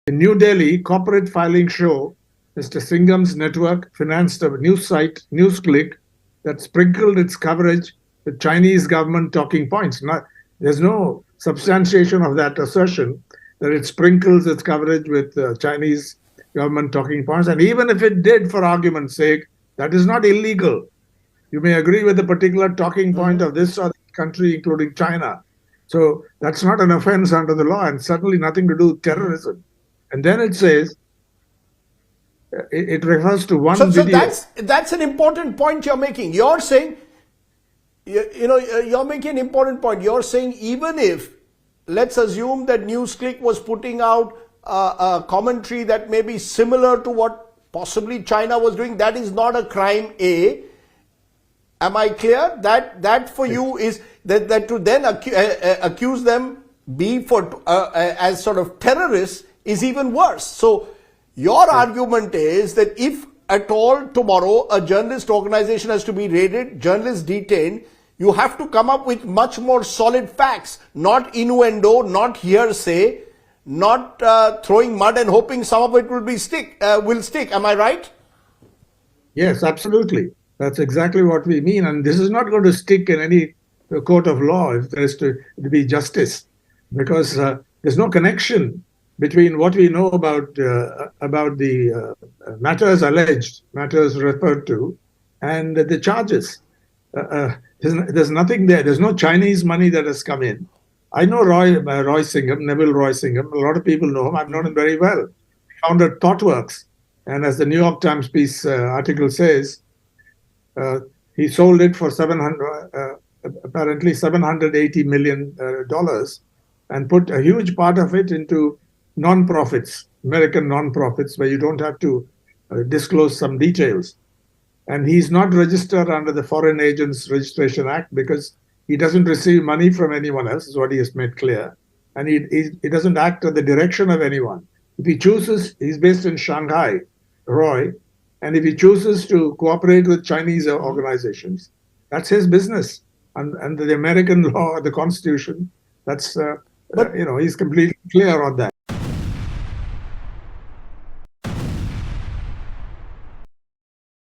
In New Delhi, corporate filing show Mr. Singham's network financed a news site, NewsClick, that sprinkled its coverage with Chinese government talking points. There's no substantiation of that assertion that it sprinkles its coverage with Chinese government talking points. And even if it did, for argument's sake, that is not illegal. You may agree with a particular talking point of this or that country, including China. So that's not an offense under the law, and certainly nothing to do with terrorism. And then it says, it refers to one video. So that's an important point you're making. You're saying, you're making an important point. You're saying even if, let's assume that NewsClick was putting out a commentary that may be similar to what possibly China was doing, that is not a crime, A. Am I clear? That for you is that to then accuse them, B, for as sort of terrorists is even worse. So your argument is that if at all tomorrow a journalist organization has to be raided, journalists detained, you have to come up with much more solid facts, not innuendo, not hearsay, not throwing mud and hoping some of it will stick. Am I right? Yes, absolutely. That's exactly what we mean. And this is not going to stick in any court of law if there is to be justice, because there's no connection between what we know about the matters alleged, matters referred to, and the charges. There's nothing there. There's no Chinese money that has come in. I know Roy Singham, Neville Roy Singham. A lot of people know him. I've known him very well. He founded ThoughtWorks. And as the New York Times piece article says, he sold it for apparently $780 million and put a huge part of it into non-profits, American non-profits, where you don't have to disclose some details. And he's not registered under the Foreign Agents Registration Act because he doesn't receive money from anyone else, is what he has made clear. And he doesn't act at the direction of anyone. If he chooses, he's based in Shanghai, Roy, and if he chooses to cooperate with Chinese organizations, that's his business. And the American law, the Constitution, that's, he's completely clear on that.